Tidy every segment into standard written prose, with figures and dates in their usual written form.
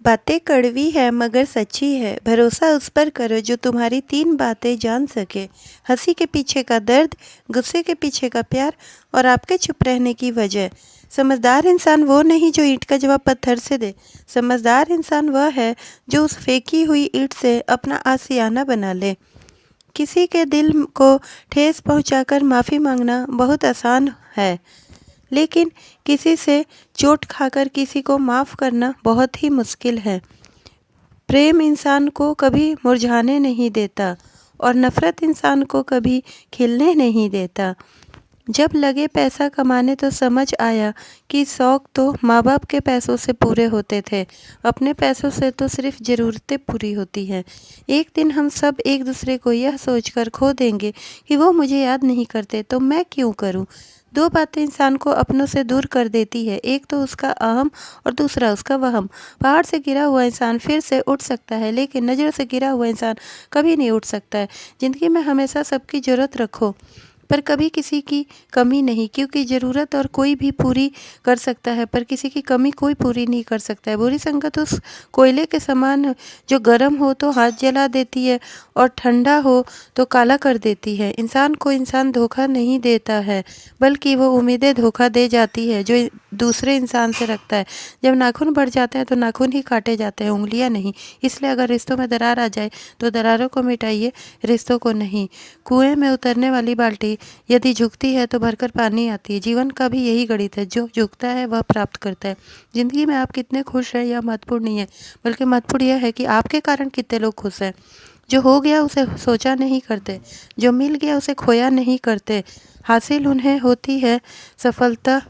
बातें कड़वी है मगर सच्ची है। भरोसा उस पर करो जो तुम्हारी 3 बातें जान सके। हंसी के पीछे का दर्द, गुस्से के पीछे का प्यार और आपके चुप रहने की वजह। समझदार इंसान वो नहीं जो ईंट का जवाब पत्थर से दे। समझदार इंसान वह है जो उस फेंकी हुई ईंट से अपना आशियाना बना ले। किसी के दिल को ठेस पहुंचाकर माफ़ी मांगना बहुत आसान है, लेकिन किसी से चोट खाकर किसी को माफ़ करना बहुत ही मुश्किल है। प्रेम इंसान को कभी मुरझाने नहीं देता और नफ़रत इंसान को कभी खिलने नहीं देता। जब लगे पैसा कमाने तो समझ आया कि शौक़ तो माँ बाप के पैसों से पूरे होते थे, अपने पैसों से तो सिर्फ ज़रूरतें पूरी होती हैं। एक दिन हम सब एक दूसरे को यह सोचकर खो देंगे कि वो मुझे याद नहीं करते तो मैं क्यों करूं। 2 बातें इंसान को अपनों से दूर कर देती है, एक तो उसका अहम और दूसरा उसका वहम। पहाड़ से गिरा हुआ इंसान फिर से उठ सकता है, लेकिन नज़र से गिरा हुआ इंसान कभी नहीं उठ सकता है। ज़िंदगी में हमेशा सबकी ज़रूरत रखो, पर कभी किसी की कमी नहीं, क्योंकि ज़रूरत और कोई भी पूरी कर सकता है, पर किसी की कमी कोई पूरी नहीं कर सकता है। बुरी संगत उस कोयले के समान है जो गर्म हो तो हाथ जला देती है और ठंडा हो तो काला कर देती है। इंसान को इंसान धोखा नहीं देता है, बल्कि वो उम्मीदें धोखा दे जाती है जो दूसरे इंसान से रखता है। जब नाखून बढ़ जाते हैं तो नाखून ही काटे जाते हैं, उंगलियां नहीं। इसलिए अगर रिश्तों में दरार आ जाए तो दरारों को मिटाइए, रिश्तों को नहीं। कुएं में उतरने वाली बाल्टी यदि झुकती है तो भरकर पानी आती है। जीवन का भी यही गणित है, जो झुकता है वह प्राप्त करता है। ज़िंदगी में आप कितने खुश हैं यह महत्वपूर्ण नहीं है, बल्कि महत्वपूर्ण यह है कि आपके कारण कितने लोग खुश हैं। जो हो गया उसे सोचा नहीं करते, जो मिल गया उसे खोया नहीं करते। हासिल उन्हें होती है सफलता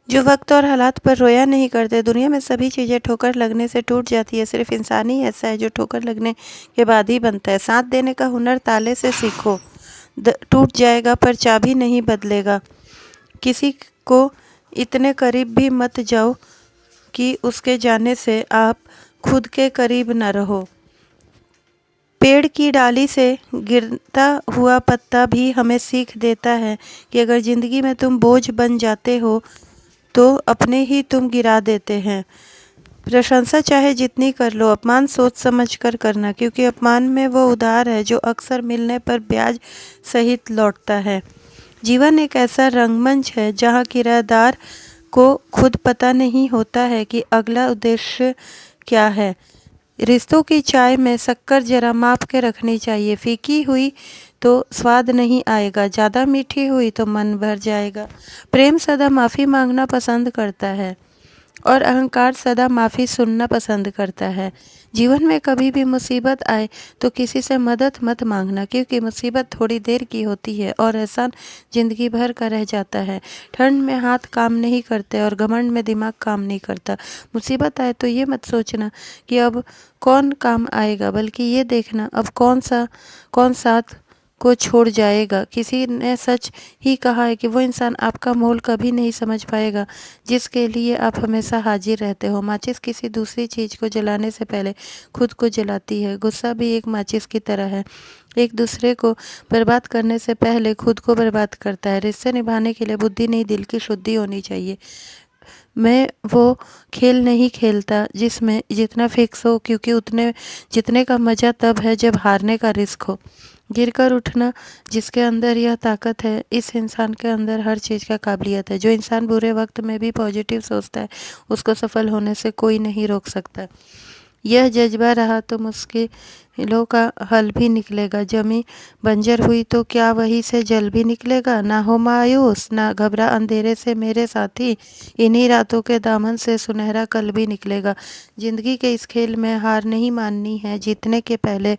जो वक्त और हालात पर रोया नहीं करते। दुनिया में सभी चीज़ें ठोकर लगने से टूट जाती है, सिर्फ इंसान ही ऐसा है जो ठोकर लगने के बाद ही बनता है। साथ देने का हुनर ताले से सीखो, टूट जाएगा पर चाबी नहीं बदलेगा। किसी को इतने करीब भी मत जाओ कि उसके जाने से आप खुद के करीब न रहो। पेड़ की डाली से गिरता हुआ पत्ता भी हमें सीख देता है कि अगर ज़िंदगी में तुम बोझ बन जाते हो तो अपने ही तुम गिरा देते हैं। प्रशंसा चाहे जितनी कर लो, अपमान सोच समझ कर करना, क्योंकि अपमान में वो उधार है जो अक्सर मिलने पर ब्याज सहित लौटता है। जीवन एक ऐसा रंगमंच है जहाँ किराएदार को खुद पता नहीं होता है कि अगला उद्देश्य क्या है। रिश्तों की चाय में शक्कर जरा माप के रखनी चाहिए। फीकी हुई तो स्वाद नहीं आएगा, ज़्यादा मीठी हुई तो मन भर जाएगा। प्रेम सदा माफ़ी मांगना पसंद करता है और अहंकार सदा माफ़ी सुनना पसंद करता है। जीवन में कभी भी मुसीबत आए तो किसी से मदद मत मांगना, क्योंकि मुसीबत थोड़ी देर की होती है और एहसान ज़िंदगी भर का रह जाता है। ठंड में हाथ काम नहीं करते और घमंड में दिमाग काम नहीं करता। मुसीबत आए तो ये मत सोचना कि अब कौन काम आएगा, बल्कि ये देखना अब कौन साथ को छोड़ जाएगा। किसी ने सच ही कहा है कि वो इंसान आपका मोल कभी नहीं समझ पाएगा जिसके लिए आप हमेशा हाजिर रहते हो। माचिस किसी दूसरी चीज़ को जलाने से पहले खुद को जलाती है। गुस्सा भी एक माचिस की तरह है, एक दूसरे को बर्बाद करने से पहले खुद को बर्बाद करता है। रिश्ते निभाने के लिए बुद्धि नहीं, दिल की शुद्धि होनी चाहिए। मैं वो खेल नहीं खेलता जिसमें जितना फिक्स हो, क्योंकि उतने जितने का मज़ा तब है जब हारने का रिस्क हो। गिरकर उठना जिसके अंदर यह ताकत है, इस इंसान के अंदर हर चीज़ का काबिलियत है। जो इंसान बुरे वक्त में भी पॉजिटिव सोचता है उसको सफल होने से कोई नहीं रोक सकता। यह जज्बा रहा तो मुश्किलों का हल भी निकलेगा। जमी बंजर हुई तो क्या वहीं से जल भी निकलेगा। ना हो मायूस, ना घबरा अंधेरे से मेरे साथी, इन्हीं रातों के दामन से सुनहरा कल भी निकलेगा। जिंदगी के इस खेल में हार नहीं माननी है, जीतने के पहले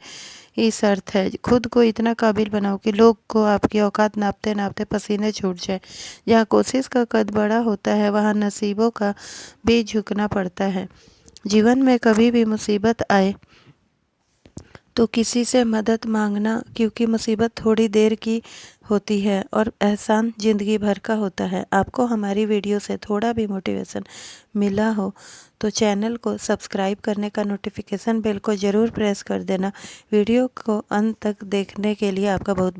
ही शर्त है खुद को इतना काबिल बनाओ कि लोग को आपकी औकात नापते नापते पसीने छूट जाए। जहाँ कोशिश का कद बड़ा होता है वहाँ नसीबों का भी झुकना पड़ता है। जीवन में कभी भी मुसीबत आए तो किसी से मदद मांगना, क्योंकि मुसीबत थोड़ी देर की होती है और एहसान ज़िंदगी भर का होता है। आपको हमारी वीडियो से थोड़ा भी मोटिवेशन मिला हो तो चैनल को सब्सक्राइब करने का नोटिफिकेशन बेल को ज़रूर प्रेस कर देना। वीडियो को अंत तक देखने के लिए आपका बहुत बहुत